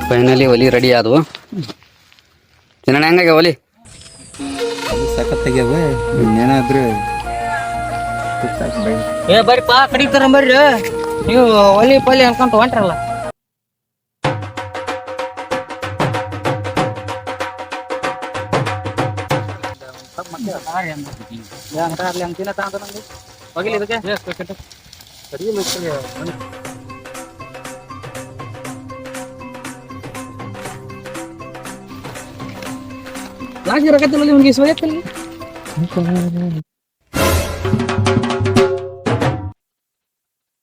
Finally ಒಲಿ ready ಆದವು. ತಿನ್ನಣ ಹೆಂಗಾಗ ಒಲಿ ಸಖತ್ತಾಗ್ಯಾವ. ಇನ್ನೇನಾದ್ರು ಬರ್ರಿಪ್ಪ ಕಡಿಗೆ ತರ ಬರ್ರಿ. ನೀವು ಒಲಿ ಪಲ್ಲಿ ಅನ್ಕೊಂತ ಹೊಂಟ್ರಲ್ಲ. ಯಾಕೆ ರಗತ್ತಿಲ್ಲ ನಿಮ್ಗೆ ಸ್ವಯತ್ತಲ್ಲಿ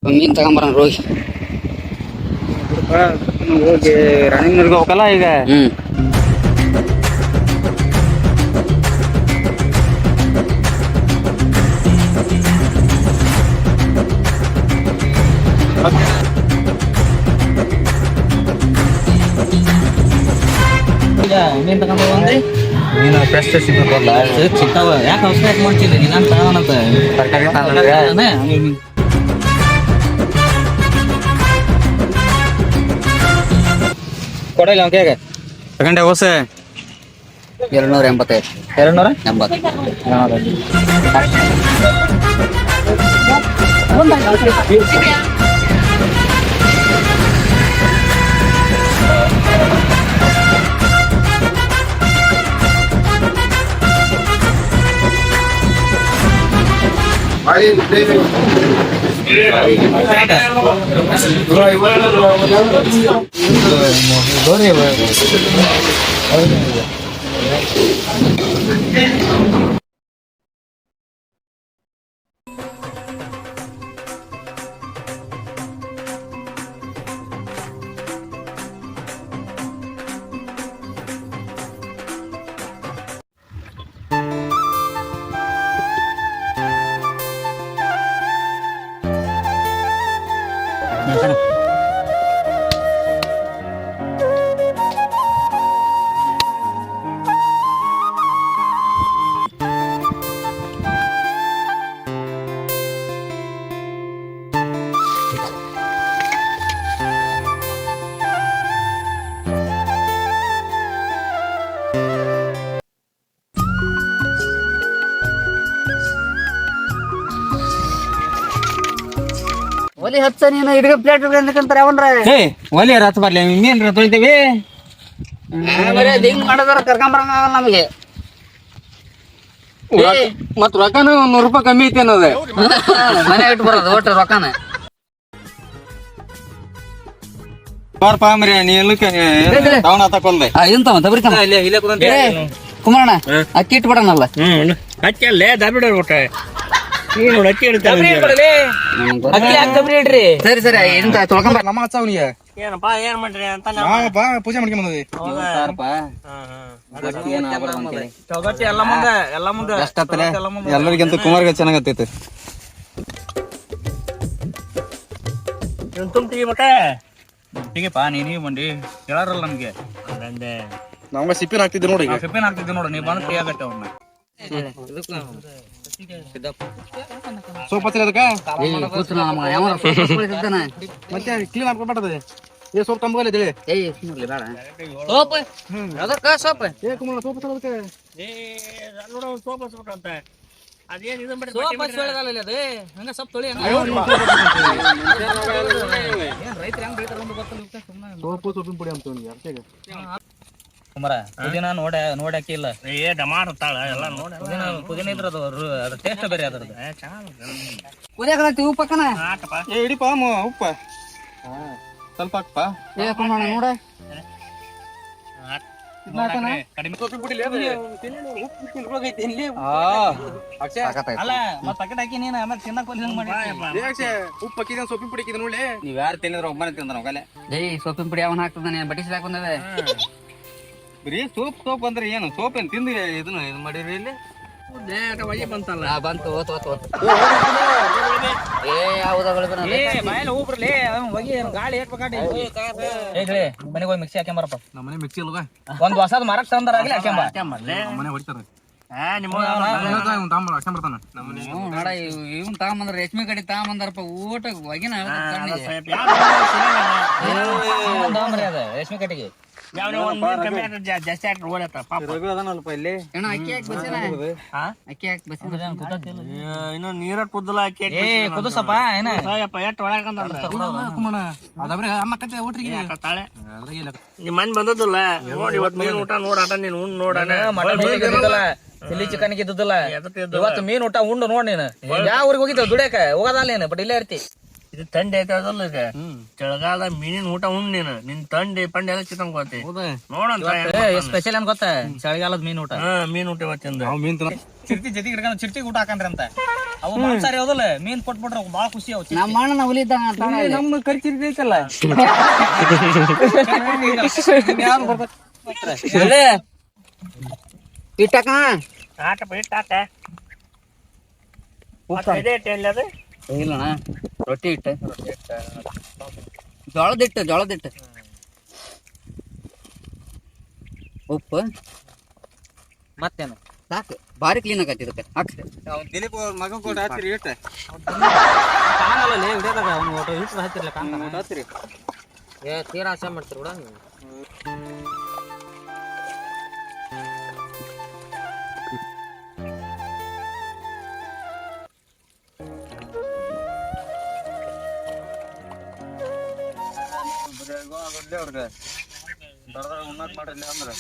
ಮೀನ್ ತಗೊಂಬರೋಣ ರೋಗಿ. ಹೋಗಿ ರನ್ನಿಂಗ್ ಹೋಗಲ್ಲ ಈಗ. ಮೀನ್ ತಗೊಂಡ್ರಿ ನೀನು ಫ್ರೆಶ್ ಸಿಗ್ಬೇಕಲ್ಲ. ಸಿಗ್ತಾವ. ಯಾಕೆ ಅವಸರ ಯಾಕೆ ಮಾಡ್ತಿಲ್ಲ ನೀನು ತಗೋಣಂತ ತರಕಾರಿ ಕೊಡಲ್ಲ ಅವ್ನು ಹೇಗೆ ತಗೊಂಡೆ ಹೊಸ 285 280. ಒಲಿ ಹಚ್ಚ ನೀನು ಹಿಡಿದ ಪ್ಲೇಟ್ ಅಂತಾರೆ ಅವನ್ರ ಒಲಿ ರಥ ಬರ್ಲಿ ಮೀನ್ ತೊಳಿತೇವಿ. ಹಿಂಗ್ ಮಾಡೋದಾರ ಕರ್ಕೊಂಬರಂಗ ನಮಗೆ. ಮತ್ ರೊಕ್ಕನ ₹100 ಕಮ್ಮಿ ಐತಿ ಅನ್ನೋದು. ಮನೆ ಇಟ್ಟು ಬರೋದು ಒಟ್ಟು ರೊಕ್ಕನ. ಬಾರಪ್ಪ ಮರಿ ನೀ ತಕೊಂಡೆ ಇಂತವ ತಬ್ರಿಕಮ್ಮ ಕುಮಾರಣ್ಣ ಅಕ್ಕಿ ಇಟ್ಟು ಬಿಡೋಣಲ್ಲ. ಅಕ್ಕಿ ಅಲ್ಲೇ ದಬ್ಬಿಡ ಒಟ್ಟೆ ನೀನು ಅಕ್ಕಿ ಇಡ್ತಾರೆ. ಸರಿ ಸರಿ ಇಂತ ತೊಳ್ಕೊಂಬ. ನಮ್ಮ ಹಚ್ಚ ಅವನಿಗೆ ಏನಪ್ಪಾ ಏನ್ ಮಾಡ್ರಿ ಅಂತ ಪೂಜೆ ಮಾಡ್ಕೊಂಡ್ ಬಂದ್ವಿ. ಎಲ್ಲ ಮುಂದೆ ಎಲ್ಲರಿಗಂತೂ ಕುಮಾರ್ಗ ಚೆನ್ನಾಗತ್ತೈತಿ. ತುಂಬ್ತೀವಿ ಮತ್ತೆ ಹೀಗೆಪ್ಪ ನೀನು ಬಂಡಿ ಹೇಳಾರಲ್ಲ ನಮ್ಗೆ ನಮ್ಗೆ ಸಿಪ್ಪಿನ ಹಾಕ್ತಿದ್ದೆ ನೋಡಿ. ಸಿಪ್ಪೇನ್ ಹಾಕ್ತಿದ್ದೆ ನೋಡು ನೀವು ಬಂದು ಆಗತ್ತೆ ಅವ್ನ ಸೋಪ್ ಹತ್ತಿರ ಅದಕ್ಕೆ ಮತ್ತೆ ಕ್ಲೀನ್ ಹಾಕ್ಬಿಟ್ಟದೆ. ಏ ಸೋಪ್ ತಂಬಲ್ಲ ಹೇಳಿ ಸೋಪ್ ಏ ಕುಮಾರ ಸೋಪ್ ಅದಕ್ಕೆ ಸೋಪ್ ಹಚ್ಬೇಕಂತ ಅದೇನ್ ಇದು ಅದು ಹಂಗ ಸೊಪ್ಪು ತೊಳಿ ರೈತರು ಹೆಂಗ್ ಬೆಳಿತಾರ ಒಂದು ಗೊತ್ತಲ್ಲ ಸೋಪು ಸೋಪಿನ ಪುಡಿ ಅಂತ ಕುಮಾರ ಪುದೀನ ನೋಡಾಕಿಲ್ಲ ಏ ಡಮಾರ್ ತಾಳ ಎಲ್ಲ ಪುದೀನ ಇದ್ರ ಅದ್ರ ಟೇಸ್ಟ್ ಬೇರೆ ಅದ್ರದ್ದು ಕುದಿಯಾಕತ್ತಿ ಉಪ್ಪು ಪಕ್ಕನ ಏ ಹಿಡಿಪ ಉಪ್ಪ ಸ್ವಲ್ಪ ಹಾಕ್ಪ. ಏ ಕುಮಾರ ನೋಡ ಕಡಿಮೆ ಅಲ್ಲ ಮತ್ ಪಕೆಟ್ ಹಾಕಿ ನೀನ್ ಆಮೇಲೆ ತಿನ್ನಕ್ ಉಪ್ಪು ಹಾಕಿದ ಸೊಪ್ಪಿನ ಪುಡಿ ಹಾಕಿದ ನೋಡಿ. ನೀವ್ ಯಾರು ತಿಂದ್ರ ಒಬ್ಬನೇ ತಿಂದ್ರ ನಾವಲ್ಲ. ಸೊಪ್ಪಿನ ಪುಡಿ ಅವನ್ ಹಾಕ್ತದಾನೆ ಬಡಿಸಿದಾಕ ಬಂದವೆ. ಬರೀ ಸೋಪ್ ಅಂದ್ರೆ ಏನು ಸೋಪ್ ಏನ್ ತಿಂದ್ರಿ ಇದನ್ನ ಇದು ಮಾಡಿರಿ ಇಲ್ಲಿ ಒಯ್ಯಿ ಬಂತಲ್ಲ ಬಂತು ಏ ಹೂಬ್ರಲಿ ಗಾಳಿ ಮನೆಗೆ ಹೋಗಿ ಮಿಕ್ಸಿ ಹಾಕ್ಯಂಬರಪ್ಪ. ನಮ್ಮ ಮನೆ ಮಿಕ್ಸಿ ಅಲ್ವಾ ಒಂದ್ ಹೊಸದ್ ಮರಕ್ ತಂದ್ರ ಆಗ್ಲಿ ಹಾಕ್ಯಂಬ ಮನೆ ಹೊಡಿತಾರ. ಇವ್ನ್ ತಗೊಂಬಂದ್ರ ರೇಷ್ಮೆ ಕಡೆ ತಗೊಂಬಂದಾರಪ್ಪ ಊಟ ಒಗಿನ ರೇಷ್ಮೆ ಕಡೆಗೆ ಜಾಸ್ತಿ ಆಗಿ ಓಡತ್ತ ರಘು ಅದನಲ್ಪ ಇಲ್ಲಿ ಅಣ್ಣ ಅಕ್ಕಿ ಹಾಕಿ ಬಸ್ಸಿನ ಅಕ್ಕಿ ಹಾಕಿ ಬಸ್ಸಿನ ಇನ್ನು ನೀರ ಕುದ್ದಲ ಏ ಕುದಸಪ್ಪ ಏನ ಎಟ್ ಒಳಗಂದ್ರೆ ನಿಮ್ ಮನ್ ಬಂದದಿಲ್ಲ ನೋಡಿ ಇವತ್ತು ಮೀನ್ ಊಟ ನೋಡಾಟ ನೀನ್ ಉಂಡ್ ನೋಡಾಟ ಚಿಲ್ಲಿ ಚಿಕನ್ ಇದ್ದುದಿಲ್ಲ ಇವತ್ತು ಮೀನ್ ಊಟ ಉಂಡು ನೋಡ್ ನೀನು ಯಾವ ಊರಿಗೆ ಹೋಗಿದ್ದಾವ ದುಡಿಯಾಕ ಹೋಗೋದಲ್ಲ ನೀನು ಬಟ್ ಇಲ್ಲೇ ಇರ್ತಿ ಇದು ತಂಡಿ ಐತದಲ್ಲ ಈಗ ಚಳಿಗಾಲ ಮೀನಿನ ಊಟ ಉಂಡ್ ನೀನು ನಿನ್ ತಂಡಿ ಪಂಡಿ ಎಲ್ಲ ಚಿಕ್ಕಂಗೋತಿ ನೋಡಂತ ಸ್ಪೆಷಲ್ ಏನ್ ಗೊತ್ತಾ ಚಳಿಗಾಲದ ಮೀನ್ ಊಟ ಮೀನ್ ಊಟ ಇವತ್ತಿಂದ ಮೀನ್ ಚಿರ್ತಿ ಜೊತೆಗೆ ಹಿಡ್ಕೊಂಡು ಚಿರ್ತಿಗೆ ಊಟ ಹಾಕಂದ್ರಿ ಅಂತ ಅವು ಮಾಂಸಾರಿ ಹೋದಲ್ಲ ಮೀನ್ ಕೊಟ್ಬಿಟ್ರೆ ಬಾಳ ಖುಷಿ ಅವ್ ನಮ್ಮ ಅಣ್ಣ ಹುಲಿದ್ದಂಗ ನಮ್ಮ ಕರ್ಚಿರ್ತಿ ಐತಲ್ಲ ಇಟ್ಟಾಕ ಆಟ ಇಟ್ಟಾಕ ಅದು ಇಲ್ಲಣ್ಣ ರೊಟ್ಟಿ ಇಟ್ಟ ಜೋಳದಿಟ್ಟು ಉಪ್ಪು ಮತ್ತೇನು ಸಾಕು ಭಾರಿ ಕ್ಲೀನ್ ಆಗತ್ತೆ ಇದಕ್ಕೆ ಹಾಕ್ತೆ ದಿಲೀಪ್ ಮಗ ಕೊಟ್ಟು ಹಚ್ಚಿರಿ ಇಟ್ಟ ಕಾಣಲ್ಲ ಹಿಡಿಯೋದಾಗ ಅವ್ನು ಒಟ್ಟು ಇಟ್ಟು ಹಚ್ಚಿರ್ಲ ಕಾಣ್ತಾನ ಹಚ್ಚಿರಿ ತೀರಾ ಆಸೆ ಮಾಡ್ತೀರಿ ಕೂಡ ಅವ್ರಿಗೆ ದೊಡ್ಡ ಉಣ್ಣಕ್ ಮಾಡ್ರಿ ಅಂದ್ರೆ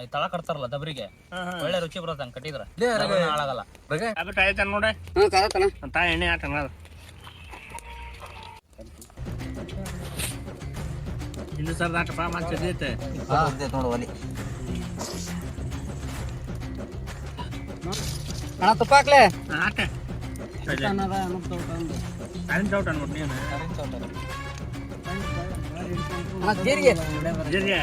ತಳ ಕಟ್ತಾರಲ್ಲ ದಬ್ರಿಗೆ ಒಳ್ಳೆ ರುಚಿ ಬರುತ್ತೆ ಹಂಗ ಕಟ್ಟಿದ್ರ ಹಾಳಾಗಲ್ಲ ನೋಡ ಎಣ್ಣೆ ಆಟ ಇನ್ನು ಸರ್ ಆಟಪ್ಪ ಮಂಚೈತೆ ನೋಡು ಒಲಿ ಅಣ್ಣ ತುಪ್ಪ ಹಾಕ್ಲೆ ಆಟ ಚೌಟ ಅನ್ಬಿಟ್ಟು ನೀನು ಜೀರಿಗೆ ಜೀರಿಗೆ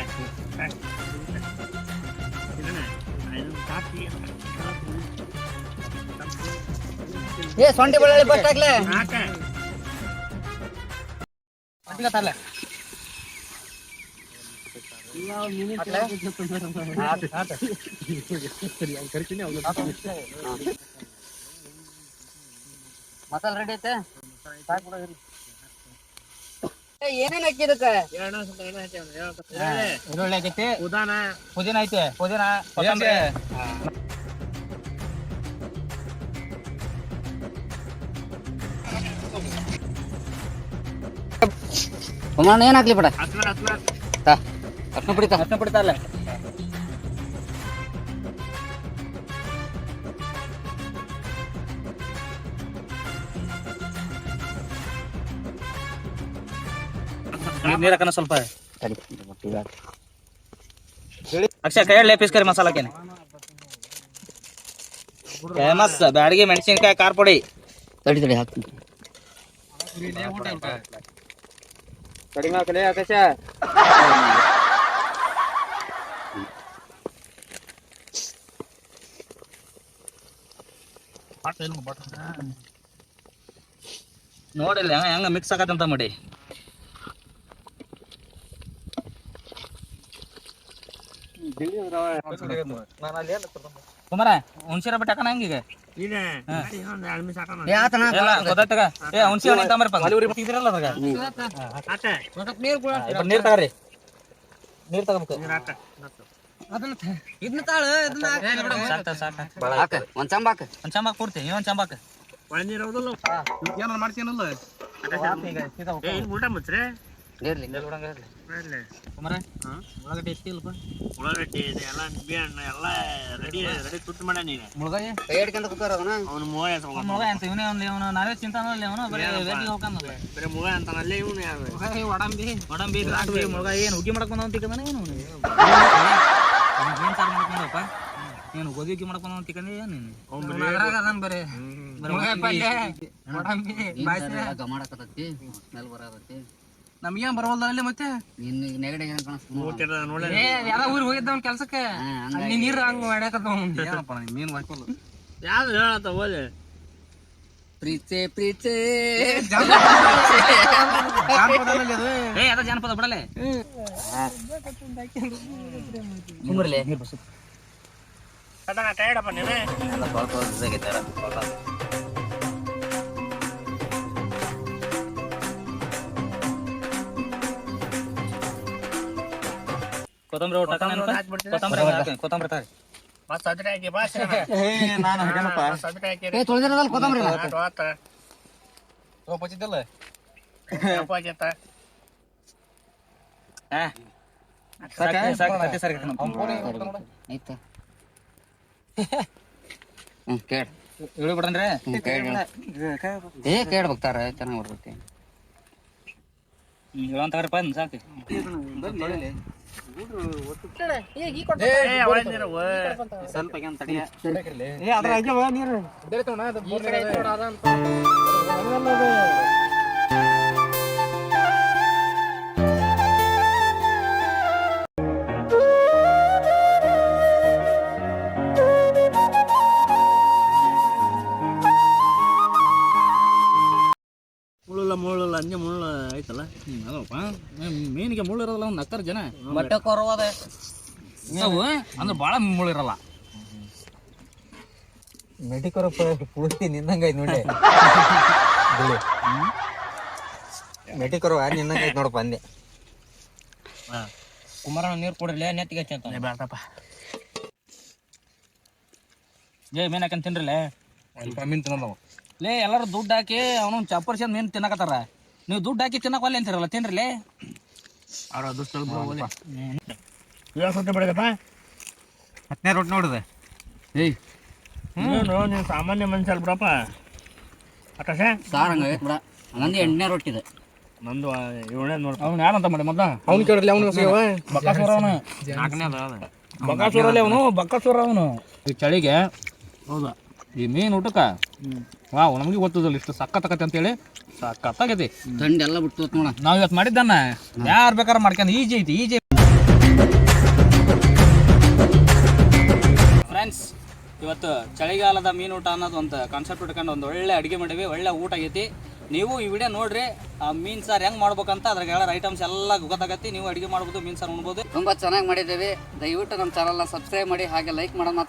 ಏ ಸೊಂಟಿ ಬೆಳ್ಳುಳ್ಳಿ ಫಸ್ಟ್ ಹಾಕ್ಲೆ ಆಟ ತರ್ಲೆ ಮಸಾಲ ರೆಡಿ ಐತೆ ಏನೇನ್ ಹಾಕಿದಕ್ಕೆ ಈರುಳ್ಳಿ ಆಗೈತಿ ಪುದೀನ ಐತೆ ಪುದೀನ ಕುಮಾರಣ್ಣ ಏನ್ ಹಾಕ್ಲಿ ಬಿಡ ಅರ್ಶನ ಪುಡಿತಾರಲ್ಲ ನೀರ್ ಹಾಕೋಣ ಸ್ವಲ್ಪ ಅಕ್ಷಯ ಕೈ ಲೇಪಿಸ್ ಕರಿ ಮಸಾಲಕ್ಕೇನೆ ಫೇಮಸ್ ಬ್ಯಾಡಗಿ ಮೆಣಸಿನ್ಕಾಯಿ ಖಾರ ಪುಡಿ ತಡಿ ಹಾಕ್ತೀನಿ ಕಡಿಮೆ ಹಾಕಲೇ ಆಕಾಶ ನೋಡಿಲ್ಲ ಹೆಂಗ ಮಿಕ್ಸ್ ಆಗತ್ತಂತ ಮಾಡಿ ಕುಮಾರ ಹುಣ್ಸಿರ ಬಿಟ್ಟು ಹಾಕೋಣ ಹಂಗೀಗ ಹುಣ್ಸಿ ನೀರ್ ತಗರಿ ನೀರ್ ತಗೋಬೇಕು ಒಂದ್ ಚಂಬಾಕ್ ಕೊಡ್ತೀನಿ ಇನ್ನೊಂದ್ ಚಂಬಾಕ್ ಏನಾರ ಮಾಡ್ತೀನಲ್ಲ ಊಟ ಮುಚ್ಚ್ರೆ ಕುಮಾರ ಉಳ್ಳಾಗಡ್ಡಿ ಎತ್ತಿ ಇಲ್ಪ ಉಳ್ಳಾಗಡ್ಡಿ ಇದೆ ಎಲ್ಲ ನಿಂಬೆ ಹಣ್ಣು ಎಲ್ಲ ರೆಡಿ ತುಟ್ಟು ಮಾಡ ನೀನು ಮುಳುಗಾಯಿ ಕೈ ಹಿಡ್ಕೊಂಡು ಕೂತಾರ ಅವನು ಮುಗಾಯ ಮುಳುಗಾಯಿ ಅಂತ ಇವನೇ ಇವನು ನಾವೇ ಚಿಂತಾನೋ ಅಲ್ಲಿ ಅವನು ಬರೀ ವೇದಿಗೆ ಹೋಗ್ಕಂದ ಬರೀ ಮುಗಾಯ ಅಂತಾನಲ್ಲೇ ಇವನು ಯಾರು ಒಡಂಬಿ ದ್ರಾಕ್ಷಿ ಮುಳುಗಾಯಿ ಏನು ಹುಗ್ಗಿ ಮಾಡ್ಕೊಂಡು ಅಂತಿಕಂದಾನೆ ಏನು ಏನ್ ಸಾರು ಮಾಡ್ಕೊಂಡಪ್ಪ ಏನು ಗೋಧಿ ಹುಗ್ಗಿ ಮಾಡ್ಕೊಂಡು ಅಂತಿಕಂದಿ ಏನು ಬರೀ ಗಮಾಡಕತ್ತೈತಿ ಸ್ಮೆಲ್ ಬರತೈತಿ ನಮ್ಗೇನ್ ಬರವಲ್ದಲ್ಲಿ ಮತ್ತೆ ನೆಗಡಿ ಯಾವ ಊರಿಗೆ ಹೋಗಿದ್ದ ಕೆಲ್ಸಕ್ಕೆ ನೀರು ಹಂಗ ಮಾಡ್ಯಾಕತ್ತ ಮೀನ್ ಹಾಕೋದು ಯಾವ್ದು ಹೇಳತ್ತ ಓದಿ ಪ್ರೀತಿ ಪ್ರೀತಿ ಅದ ಜಾನಪದ ಬಿಡಲೆ ಸುಮ್ಮರ್ಲೆ ನೀರು ಬಸ್ ಟೈರ್ಡಪ್ಪ ನೀನು ಕೊತ್ತಂಬರಿ ಊಟ ಕೊತ್ತಂಬರಿ ತಾರಿ ಮತ್ ಸಜ್ಜೆ ಹಾಕಿ ಬಾಸ್ ನಾನು ಹಾಕ್ಯಾನಪ್ಪ ಸಜ್ಜೆ ಹಾಕಿ ತೊಳೆದಿರೋದಲ್ಲ ಕೊತ್ತಂಬರಿ ಪಚ್ಚಿದ್ದಲ್ಲ ಆಯ್ತಾ ಕೇಳ ಇಳಿ ಬಿಡನ್ರಿ ಕೇಳ್ಬೇಕ್ತಾರ ಚೆನ್ನಾಗಿ ಬರ್ತೈತಿ ಹೇಳಂತ ಸಾಕು ಸ್ವಲ್ಪ ಮುಳ್ಳು ಹಂಗೆ ಮುಳ್ಳು ಐತಲ್ಲ ಅದಪ್ಪ ಮೀನಿಗೆ ಮುಳ್ಳು ಇರೋದಿಲ್ಲ ಒಂದು 10 ಜನ ಬಟ್ಟೆ ಕೊರವಾದ ಅವು ಅಂದ್ರೆ ಭಾಳ ಮುಳ್ಳು ಇರಲ್ಲ ಮೆಡಿಕರ ಪೂರ್ತಿ ನಿನ್ನಂಗೈತ್ ನೋಡಿ ಮೆಡಿಕರ ನಿನ್ನಂಗೈತ್ ನೋಡಪ್ಪ ಅಂದೆ ಕುಮಾರಣ್ಣ ನೀರು ಕೊಡ್ರಲ್ಲ ನೆತ್ತಿಗೆ ಹಚ್ಚಂತ ಬೇಡಪ್ಪ ಮೀನ್ ಹಾಕಂತ ತಿನ್ರಲ್ಲೇ ಮೀನ್ ತಿನ್ನೋದವ ಲೇ ಎಲ್ಲರೂ ದುಡ್ಡು ಹಾಕಿ ಅವನು ಚಪ್ಪರ್ಸಿ ಮೀನು ತಿನ್ನಕತ್ತಾರ ನೀವು ದುಡ್ಡು ಹಾಕಿ ತಿನ್ನಕೊಲ್ಲ ಅಂತಿರಲ್ಲ ತಿನ್ರಲ್ಲೇ ಅವ್ರ ದುಡ್ಡು ಸೊತ್ತೆ ಬಿಡದಪ್ಪ 10ನೇ ರೊಟ್ಟಿ ನೋಡಿದೆ ಏಯ್ ನೀನು ಸಾಮಾನ್ಯ ಮನುಷ್ಯ ಅಲ್ ಬಿಡಪ್ಪ ಆಕಾಶ ಸಾರು ಹಂಗಾಗೈತೆ ಬಿಡ ನಂದು 8ನೇ ರೊಟ್ಟಿದೆ ನಂದು 7ನೇ ನೋಡಿ ಅವ್ನು ಯಾರಂತ ಮಾಡಿ ಮೊದ್ಲ ಅವ್ನು ಕೇಳಿರ್ಲಿ ಅವನು ಬಕಾಸುರ ಅವನು 4ನೇ ಬಕಾಸುರಲ್ಲಿ ಅವನು ಬಕಾಸುರ ಅವನು ಈ ಚಳಿಗೆ ಹೌದಾ ಈ ಮೀನು ಊಟಕ್ಕ ವಾವ್ ನಮಗೆ ಗೊತ್ತದಲ್ಲ ಇಷ್ಟು ಸಕ್ಕತ್ತಾಗತ್ತೆ ಅಂತೇಳಿ ಸಕ್ಕತ್ತಾಗೈತಿ ದಂಡ ಎಲ್ಲ ಬಿಟ್ಟು ನೋಡ ನಾವು ಇವತ್ತು ಮಾಡಿದ್ದಾನ ಯಾರು ಬೇಕಾದ್ರೆ ಮಾಡ್ಕೊಂಡು ಈಜಿ ಐತಿ ಈಜಿ ಫ್ರೆಂಡ್ಸ್ ಇವತ್ತು ಚಳಿಗಾಲದ ಮೀನು ಊಟ ಅನ್ನೋದು ಒಂದು ಕಾನ್ಸೆಪ್ಟ್ ಇಟ್ಕೊಂಡು ಒಂದು ಒಳ್ಳೆ ಅಡುಗೆ ಮಾಡೀವಿ ಒಳ್ಳೆ ಊಟ ಆಗೈತಿ ನೀವು ಈ ವಿಡಿಯೋ ನೋಡ್ರಿ ಆ ಮೀನು ಸಾರು ಹೆಂಗೆ ಮಾಡ್ಬೇಕಂತ ಅದ್ರಾಗ ಎಲ್ಲ ಐಟಮ್ಸ್ ಎಲ್ಲ ಗೊತ್ತಾಗತ್ತೆ ನೀವು ಅಡುಗೆ ಮಾಡ್ಬೋದು ಮೀನು ಸಾರು ಉಣ್ಬೋದು ತುಂಬ ಚೆನ್ನಾಗಿ ಮಾಡಿದ್ದೇವೆ ದಯವಿಟ್ಟು ನಮ್ಮ ಚಾನಲ್ನ ಸಬ್ಸ್ಕ್ರೈಬ್ ಮಾಡಿ ಹಾಗೆ ಲೈಕ್ ಮಾಡೋದು ಮಾತ್ರ